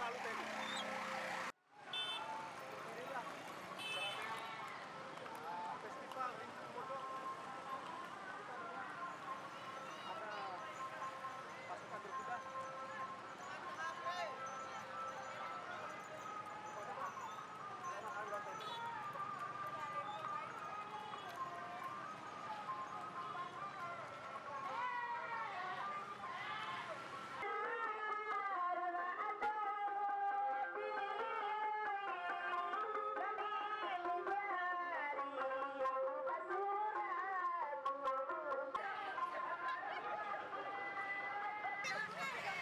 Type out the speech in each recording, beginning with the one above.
selalu TNI. Inilah festival Rindu Motor. Ada pasukan berkuda.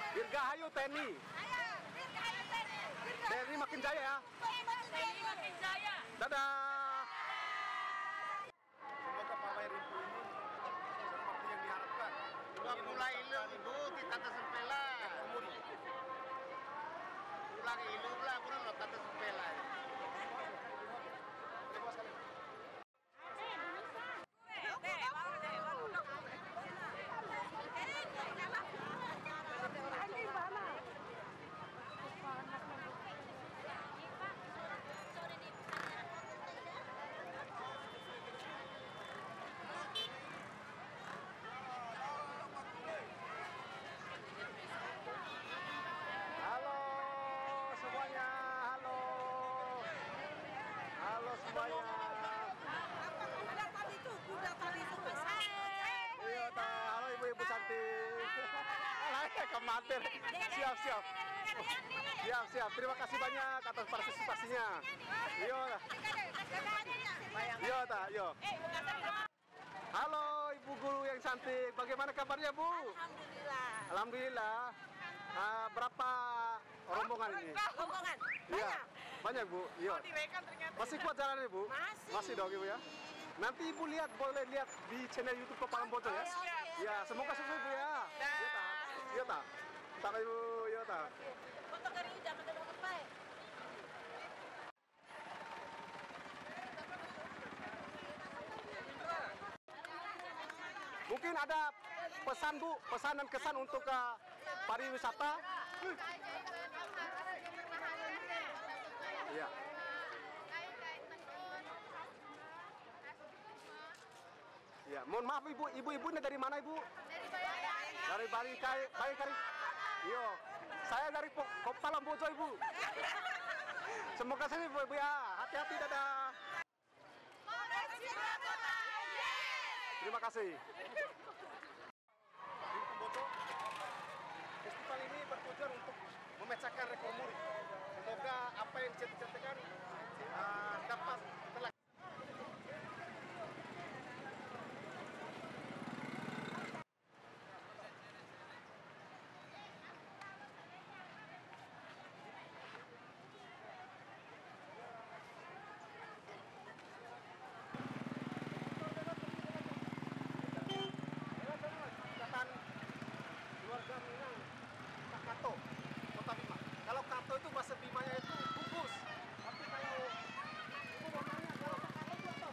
Dirgahayu TNI. TNI makin jaya ya. TNI makin jaya. Dadah. Semoga pawai Rindu ini seperti yang diharapkan. Mulai ilu ibu kita tersempela. Ulang ilu lah, kurang lo kata sempela. Terima kasih. Halo semuanya, halo semuanya. Kuda tadi itu besar. Iya, halo ibu-ibu cantik. Alah, kematir. Siap. Terima kasih banyak atas partisipasinya. Yo. Halo ibu guru yang cantik. Bagaimana kabarnya, Bu? Alhamdulillah. Berapa rombongan ini? Rombongan. Iya. Banyak, Bu. Iya. Masih kuat jalannya, Bu? Masih dong, Ibu ya. Nanti Ibu boleh lihat di channel YouTube Pepalang Bojong ya. Ya, semoga sukses, Bu ya. Iya ta. Tak Ibu, iya ta. Foto kari jangan ada apa. Mungkin ada pesan, Bu, pesan dan kesan untuk pariwisata. Iya. Ya, mohon maaf ibu ini dari mana, Ibu? Dari Bali Kari. Iya. Saya dari Pepalang Bojong, Ibu. Semoga sini, Bu ya. Hati-hati, dadah. Terima kasih. Di Pemboto, festival ini bertujuan untuk memecahkan rekor muri. Semoga apa yang dicetak-cetakkan dapat terlaksana. Keluarga Minang, Kak Kato, Kota Bima. Kalau Kato itu bahasa Bimanya itu bungkus. Tapi kalau ibu mau nanya, kalau Kak Kato itu apa?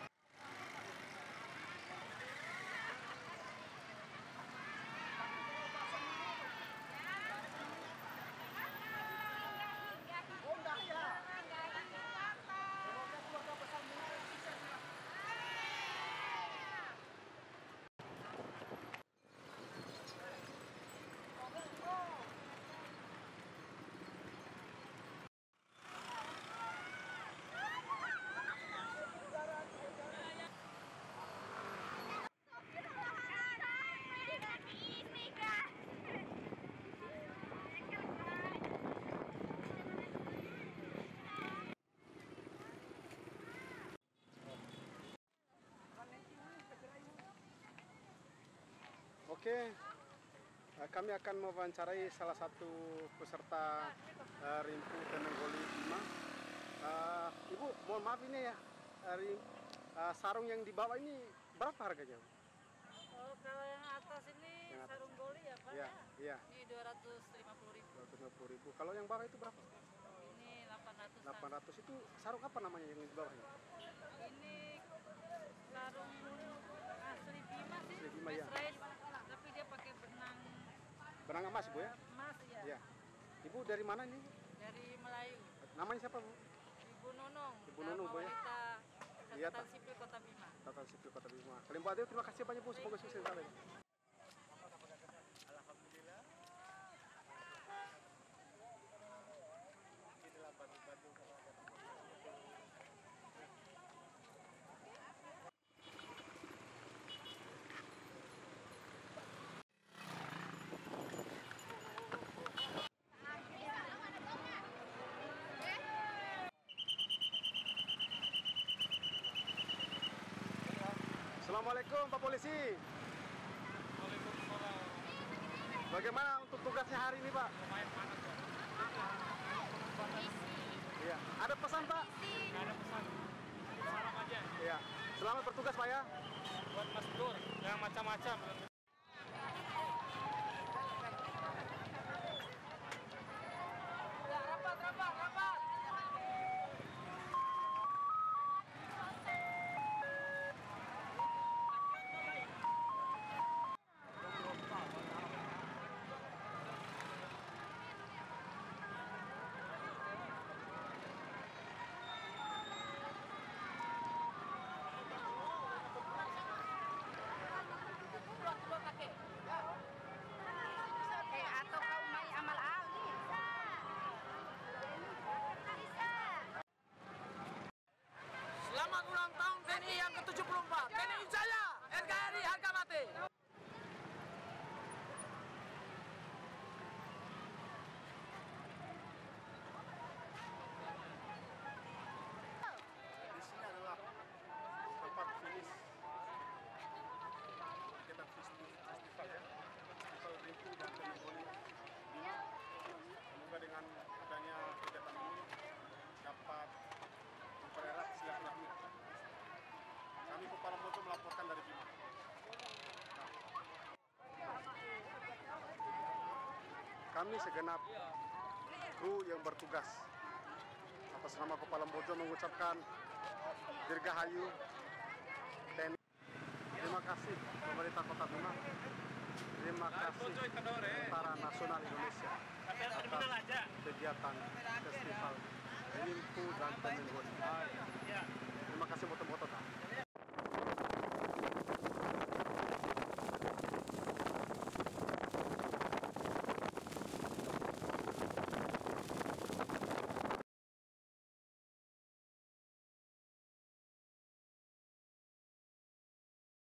Oh enggak ya. Semoga keluarga besar Minang bisa. Oke, kami akan mewawancarai salah satu peserta Rimpu Tenenggoli Bima. Ibu, mohon maaf ini ya, sarung yang dibawa ini berapa harganya? Oh, kalau yang atas ini sarung goli ya Pak? Iya. Ini 250.000. 250.000. Kalau yang bawah itu berapa? Ini 800. 800 itu sarung apa namanya yang di bawahnya? Ini sarung asli Bima sih. Asli Bima, ya. Tapi dia pakai benang. Benang emas, Bu ya? Emas ya. Iya. Ibu dari mana ini? dari Melayu. Namanya siapa, Bu? Ibu Nunung. Ibu Nunung, Bu, ya? Wanita Iya, Catatan tak. Sipil Kota Bima. Catatan Sipil Kota Bima. Kalian Adil, terima kasih banyak, Bu. Semoga sukses selalu. Alhamdulillah. Inilah bantu-bantu kalau ada Assalamualaikum, Pak Polisi. Waalaikumsalam. Bagaimana untuk tugasnya hari ini, Pak? Lumayan panas ya. Iya. Ada pesan, Pak? Nggak ada pesan. Salam aja. Iya. Selamat bertugas, Pak ya. Buat Mas Dur, yang macam-macam. Rapat. Atau kau mai amal ali. Selamat ulang tahun TNI yang ke-74. TNI Jaya, NKRI harga mati. Di sini adalah tempat finish kegiatan festival ya, festival Rimpu dan Tenggoli Bima. Semoga dengan adanya kegiatan ini dapat mempererat silaturahmi. Kami Kepala Motor melaporkan dari Bima. Nah, kami segenap kru yang bertugas atas nama Kepala Bojo mengucapkan Dirgahayu TNI. Terima kasih pemerintah Kota Bima. Terima kasih Tentara Nasional Indonesia atas kegiatan festival Rimpu dan Tenggoli.